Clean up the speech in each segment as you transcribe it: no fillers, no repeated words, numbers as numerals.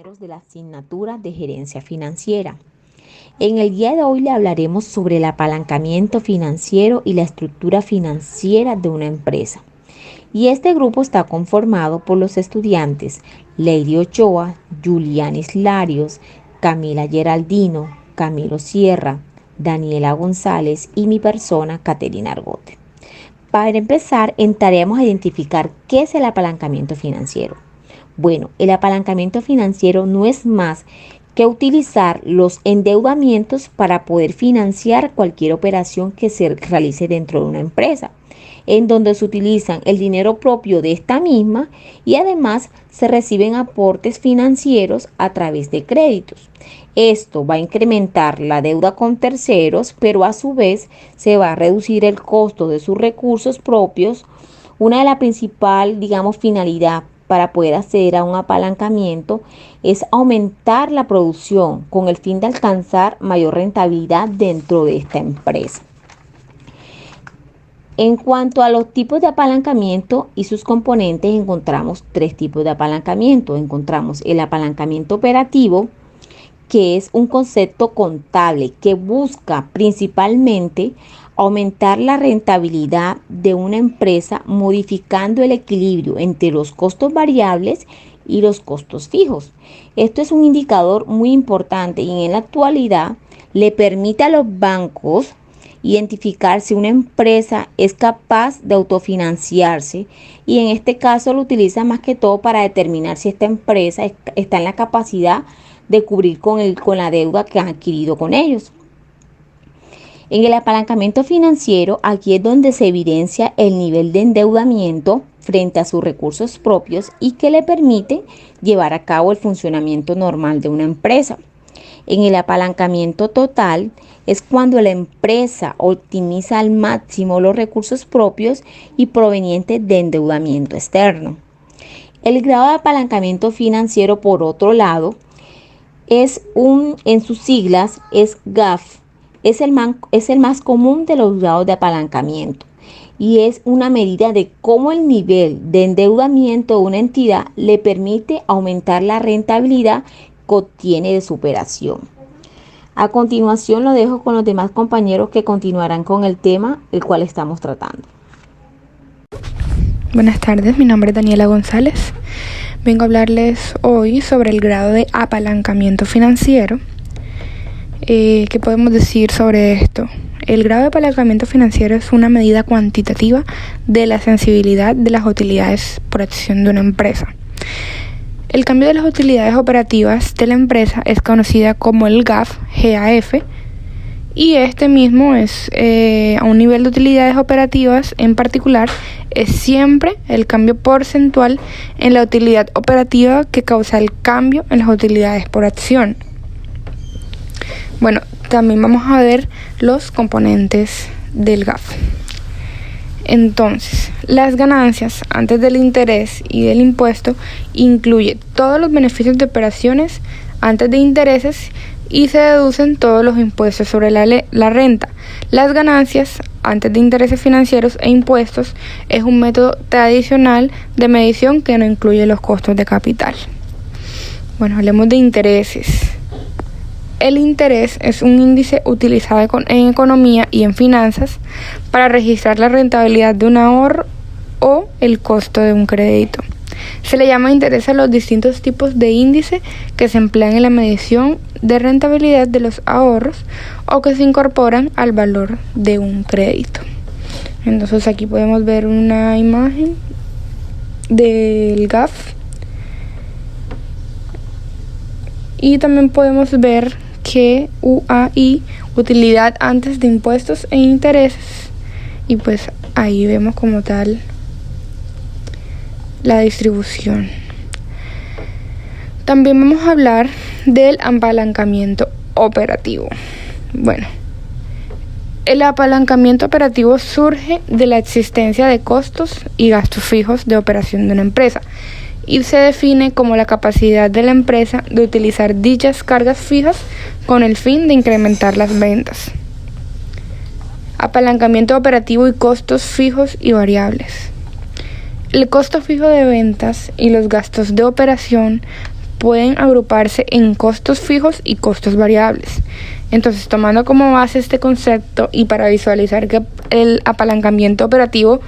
compañeros de la asignatura de Gerencia Financiera. En el día de hoy le hablaremos sobre el apalancamiento financiero y la estructura financiera de una empresa. Y este grupo está conformado por los estudiantes Lady Ochoa, Julianis Larios, Camila Geraldino, Camilo Sierra, Daniela González y mi persona, Caterina Argote. Para empezar, entraremos a identificar qué es el apalancamiento financiero. Bueno, el apalancamiento financiero no es más que utilizar los endeudamientos para poder financiar cualquier operación que se realice dentro de una empresa, en donde se utilizan el dinero propio de esta misma y además se reciben aportes financieros a través de créditos. Esto va a incrementar la deuda con terceros, pero a su vez se va a reducir el costo de sus recursos propios. Una de las principales, finalidad para poder acceder a un apalancamiento es aumentar la producción con el fin de alcanzar mayor rentabilidad dentro de esta empresa. En cuanto a los tipos de apalancamiento y sus componentes, encontramos tres tipos de apalancamiento. Encontramos el apalancamiento operativo, que es un concepto contable que busca principalmente aumentar la rentabilidad de una empresa modificando el equilibrio entre los costos variables y los costos fijos. Esto es un indicador muy importante y en la actualidad le permite a los bancos identificar si una empresa es capaz de autofinanciarse, y en este caso lo utiliza más que todo para determinar si esta empresa está en la capacidad de cubrir con la deuda que han adquirido con ellos. En el apalancamiento financiero, aquí es donde se evidencia el nivel de endeudamiento frente a sus recursos propios y que le permite llevar a cabo el funcionamiento normal de una empresa. En el apalancamiento total es cuando la empresa optimiza al máximo los recursos propios y provenientes de endeudamiento externo. El grado de apalancamiento financiero, por otro lado, en sus siglas es GAF. Es el más común de los grados de apalancamiento y es una medida de cómo el nivel de endeudamiento de una entidad le permite aumentar la rentabilidad que obtiene de su operación. A continuación lo dejo con los demás compañeros que continuarán con el tema el cual estamos tratando. Buenas tardes, mi nombre es Daniela González. Vengo a hablarles hoy sobre el grado de apalancamiento financiero. ¿Qué podemos decir sobre esto? El grado de apalancamiento financiero es una medida cuantitativa de la sensibilidad de las utilidades por acción de una empresa. El cambio de las utilidades operativas de la empresa es conocida como el GAF, y este mismo es a un nivel de utilidades operativas en particular, es siempre el cambio porcentual en la utilidad operativa que causa el cambio en las utilidades por acción. Bueno, también vamos a ver los componentes del GAF. Entonces, las ganancias antes del interés y del impuesto incluye todos los beneficios de operaciones antes de intereses y se deducen todos los impuestos sobre la renta. Las ganancias antes de intereses financieros e impuestos es un método tradicional de medición que no incluye los costos de capital. Bueno, hablemos de intereses. El interés es un índice utilizado en economía y en finanzas para registrar la rentabilidad de un ahorro o el costo de un crédito. Se le llama interés a los distintos tipos de índice que se emplean en la medición de rentabilidad de los ahorros o que se incorporan al valor de un crédito. Entonces aquí podemos ver una imagen del GAF y también podemos ver que UAI, utilidad antes de impuestos e intereses, y pues ahí vemos como tal la distribución. También vamos a hablar del apalancamiento operativo. Bueno, el apalancamiento operativo surge de la existencia de costos y gastos fijos de operación de una empresa y se define como la capacidad de la empresa de utilizar dichas cargas fijas con el fin de incrementar las ventas. Apalancamiento operativo y costos fijos y variables. El costo fijo de ventas y los gastos de operación pueden agruparse en costos fijos y costos variables. Entonces, tomando como base este concepto y para visualizar que el apalancamiento operativo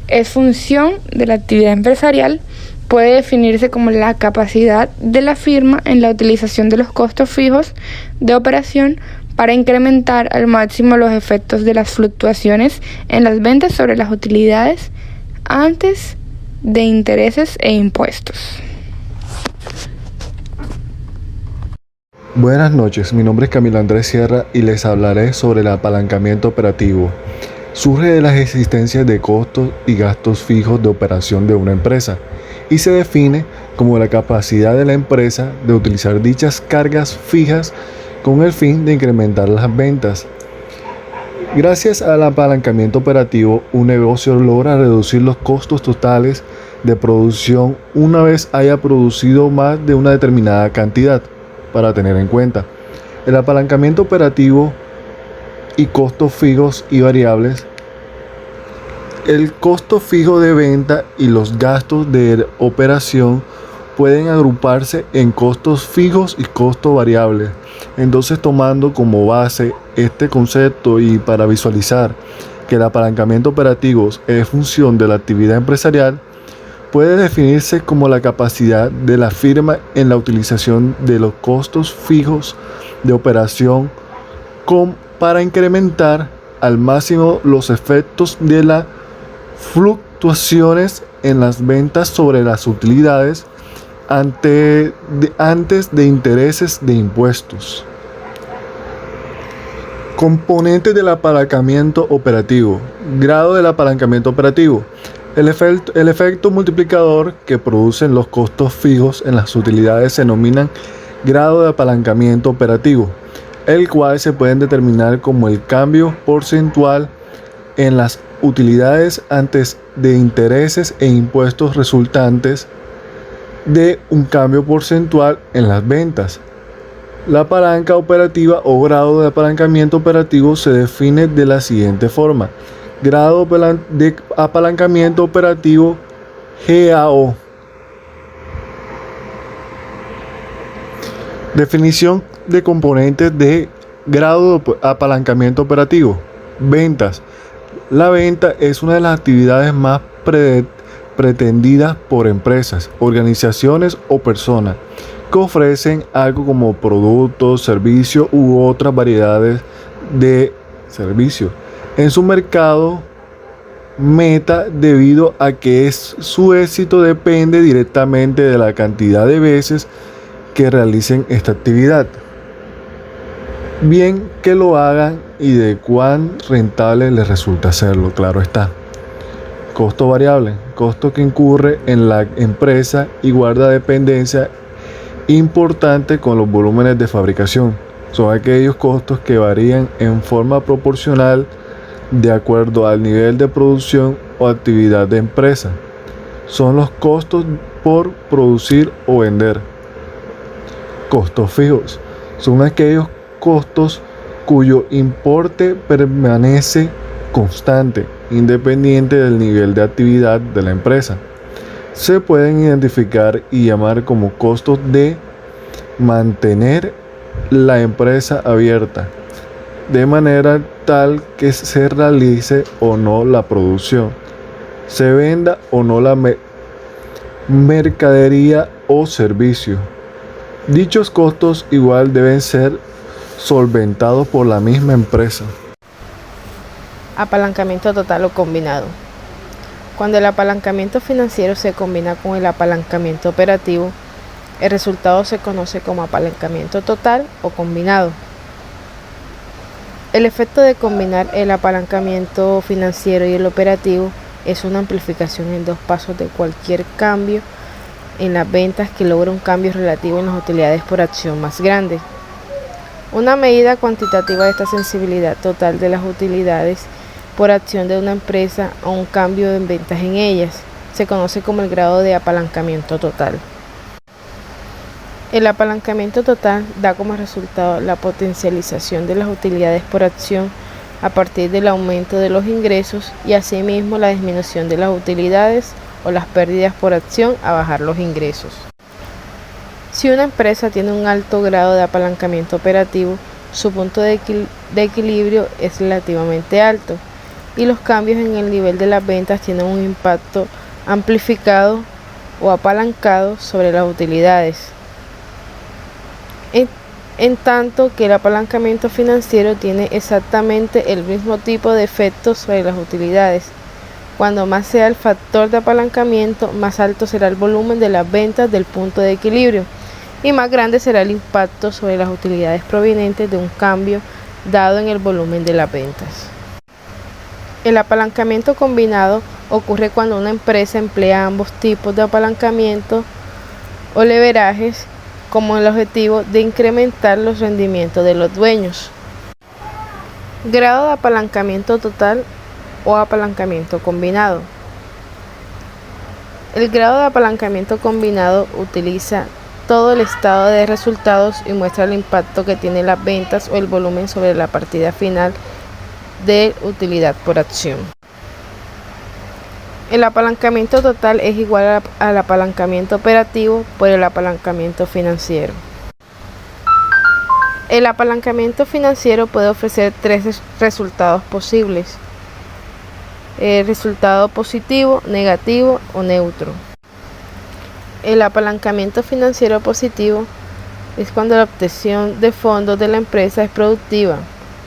es función de la actividad empresarial, puede definirse como la capacidad de la firma en la utilización de los costos fijos de operación para incrementar al máximo los efectos de las fluctuaciones en las ventas sobre las utilidades antes de intereses e impuestos. Buenas noches, mi nombre es Camilo Andrés Sierra y les hablaré sobre el apalancamiento operativo. Surge de las existencias de costos y gastos fijos de operación de una empresa y se define como la capacidad de la empresa de utilizar dichas cargas fijas con el fin de incrementar las ventas. Gracias al apalancamiento operativo, un negocio logra reducir los costos totales de producción una vez haya producido más de una determinada cantidad. Para tener en cuenta, el apalancamiento operativo y costos fijos y variables. El costo fijo de venta y los gastos de operación pueden agruparse en costos fijos y costos variables. Entonces, tomando como base este concepto y para visualizar que el apalancamiento operativo es función de la actividad empresarial, puede definirse como la capacidad de la firma en la utilización de los costos fijos de operación para incrementar al máximo los efectos de las fluctuaciones en las ventas sobre las utilidades antes de intereses de impuestos. Componentes del apalancamiento operativo. Grado del apalancamiento operativo. El efecto multiplicador que producen los costos fijos en las utilidades se denomina grado de apalancamiento operativo, el cual se puede determinar como el cambio porcentual en las utilidades antes de intereses e impuestos resultantes de un cambio porcentual en las ventas. La palanca operativa o grado de apalancamiento operativo se define de la siguiente forma: grado de apalancamiento operativo GAO. Definición de componentes de grado de apalancamiento operativo. Ventas. La venta es una de las actividades más pretendidas por empresas, organizaciones o personas que ofrecen algo como productos, servicios u otras variedades de servicios en su mercado meta, debido a que su éxito depende directamente de la cantidad de veces que realicen esta actividad, bien que lo hagan y de cuán rentable les resulta hacerlo. Claro está. Costo variable, costo que incurre en la empresa y guarda dependencia importante con los volúmenes de fabricación. Son aquellos costos que varían en forma proporcional de acuerdo al nivel de producción o actividad de empresa. Son los costos por producir o vender. Costos fijos. Son aquellos costos cuyo importe permanece constante, independiente del nivel de actividad de la empresa. Se pueden identificar y llamar como costos de mantener la empresa abierta, de manera tal que se realice o no la producción, se venda o no la mercadería o servicio. Dichos costos igual deben ser solventados por la misma empresa. Apalancamiento total o combinado. Cuando el apalancamiento financiero se combina con el apalancamiento operativo, el resultado se conoce como apalancamiento total o combinado. El efecto de combinar el apalancamiento financiero y el operativo es una amplificación en dos pasos de cualquier cambio en las ventas que logra un cambio relativo en las utilidades por acción más grande. Una medida cuantitativa de esta sensibilidad total de las utilidades por acción de una empresa a un cambio en ventas en ellas se conoce como el grado de apalancamiento total. El apalancamiento total da como resultado la potencialización de las utilidades por acción a partir del aumento de los ingresos y asimismo la disminución de las utilidades o las pérdidas por acción a bajar los ingresos. Si una empresa tiene un alto grado de apalancamiento operativo, su punto de equilibrio es relativamente alto y los cambios en el nivel de las ventas tienen un impacto amplificado o apalancado sobre las utilidades. En tanto que el apalancamiento financiero tiene exactamente el mismo tipo de efectos sobre las utilidades. Cuando más sea el factor de apalancamiento, más alto será el volumen de las ventas del punto de equilibrio y más grande será el impacto sobre las utilidades provenientes de un cambio dado en el volumen de las ventas. El apalancamiento combinado ocurre cuando una empresa emplea ambos tipos de apalancamiento o leverajes como el objetivo de incrementar los rendimientos de los dueños. Grado de apalancamiento total o apalancamiento combinado. El grado de apalancamiento combinado utiliza todo el estado de resultados y muestra el impacto que tienen las ventas o el volumen sobre la partida final de utilidad por acción. El apalancamiento total es igual al apalancamiento operativo por el apalancamiento financiero. El apalancamiento financiero puede ofrecer tres resultados posibles: el resultado positivo, negativo o neutro. El apalancamiento financiero positivo es cuando la obtención de fondos de la empresa es productiva,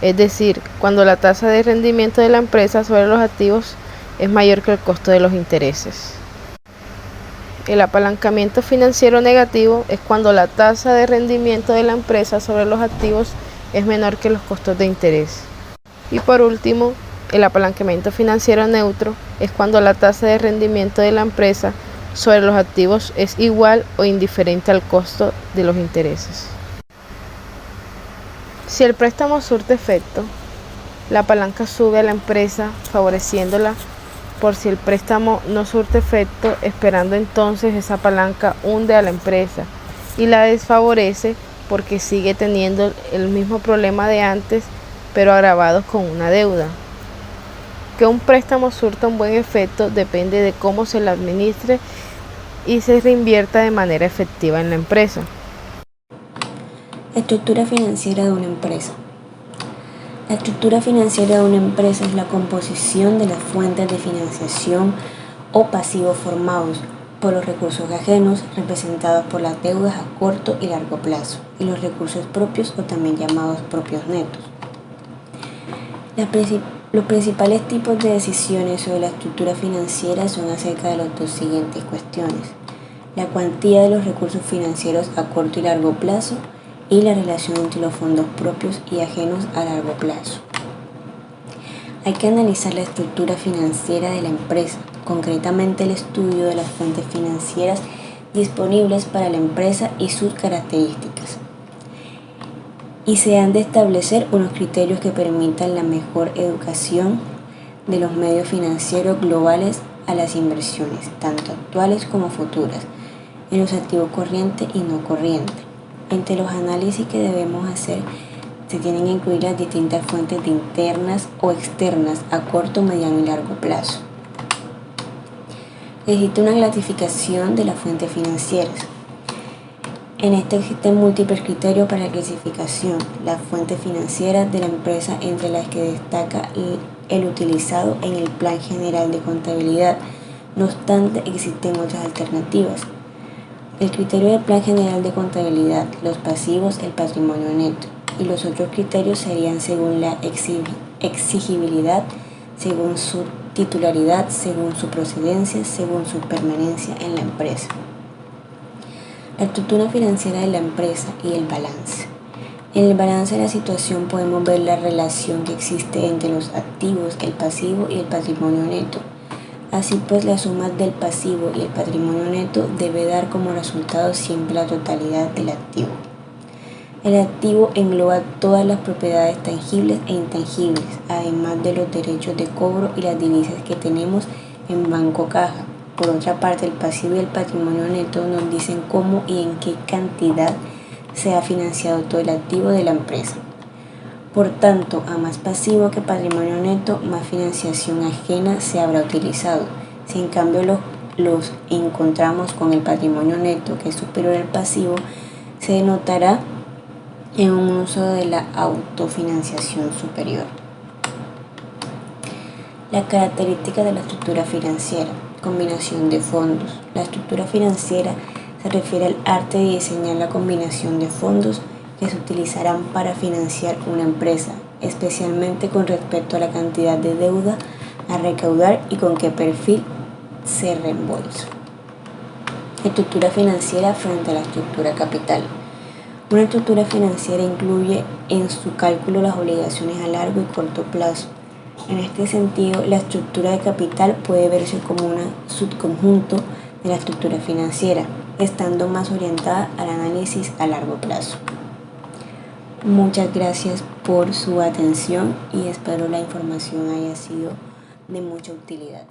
es decir, cuando la tasa de rendimiento de la empresa sobre los activos es mayor que el costo de los intereses. El apalancamiento financiero negativo es cuando la tasa de rendimiento de la empresa sobre los activos es menor que los costos de interés. Y por último, el apalancamiento financiero neutro es cuando la tasa de rendimiento de la empresa sobre los activos es igual o indiferente al costo de los intereses. Si el préstamo surte efecto, la palanca sube a la empresa favoreciéndola. Por si el préstamo no surte efecto, esperando entonces esa palanca hunde a la empresa y la desfavorece porque sigue teniendo el mismo problema de antes, pero agravado con una deuda. Que un préstamo surta un buen efecto depende de cómo se lo administre y se reinvierta de manera efectiva en la empresa. Estructura financiera de una empresa. La estructura financiera de una empresa es la composición de las fuentes de financiación o pasivos formados por los recursos ajenos, representados por las deudas a corto y largo plazo, y los recursos propios o también llamados propios netos. Los principales tipos de decisiones sobre la estructura financiera son acerca de las dos siguientes cuestiones: la cuantía de los recursos financieros a corto y largo plazo y la relación entre los fondos propios y ajenos a largo plazo. Hay que analizar la estructura financiera de la empresa, concretamente el estudio de las fuentes financieras disponibles para la empresa y sus características. Y se han de establecer unos criterios que permitan la mejor educación de los medios financieros globales a las inversiones, tanto actuales como futuras, en los activos corrientes y no corrientes. Entre los análisis que debemos hacer se tienen que incluir las distintas fuentes de internas o externas a corto, mediano y largo plazo. Existe una clasificación de las fuentes financieras. En este existen múltiples criterios para la clasificación. Las fuentes financieras de la empresa, entre las que destaca el utilizado en el Plan General de Contabilidad. No obstante, existen otras alternativas. El criterio del Plan General de Contabilidad, los pasivos, el patrimonio neto, y los otros criterios serían según la exigibilidad, según su titularidad, según su procedencia, según su permanencia en la empresa. La estructura financiera de la empresa y el balance. En el balance de la situación podemos ver la relación que existe entre los activos, el pasivo y el patrimonio neto. Así pues, la suma del pasivo y el patrimonio neto debe dar como resultado siempre la totalidad del activo. El activo engloba todas las propiedades tangibles e intangibles, además de los derechos de cobro y las divisas que tenemos en banco caja. Por otra parte, el pasivo y el patrimonio neto nos dicen cómo y en qué cantidad se ha financiado todo el activo de la empresa. Por tanto, a más pasivo que patrimonio neto, más financiación ajena se habrá utilizado. Si en cambio los los encontramos con el patrimonio neto que es superior al pasivo, se denotará en un uso de la autofinanciación superior. La característica de la estructura financiera: combinación de fondos. La estructura financiera se refiere al arte de diseñar la combinación de fondos que se utilizarán para financiar una empresa, especialmente con respecto a la cantidad de deuda a recaudar y con qué perfil se reembolsa. Estructura financiera frente a la estructura capital. Una estructura financiera incluye en su cálculo las obligaciones a largo y corto plazo. En este sentido, la estructura de capital puede verse como un subconjunto de la estructura financiera, estando más orientada al análisis a largo plazo. Muchas gracias por su atención y espero la información haya sido de mucha utilidad.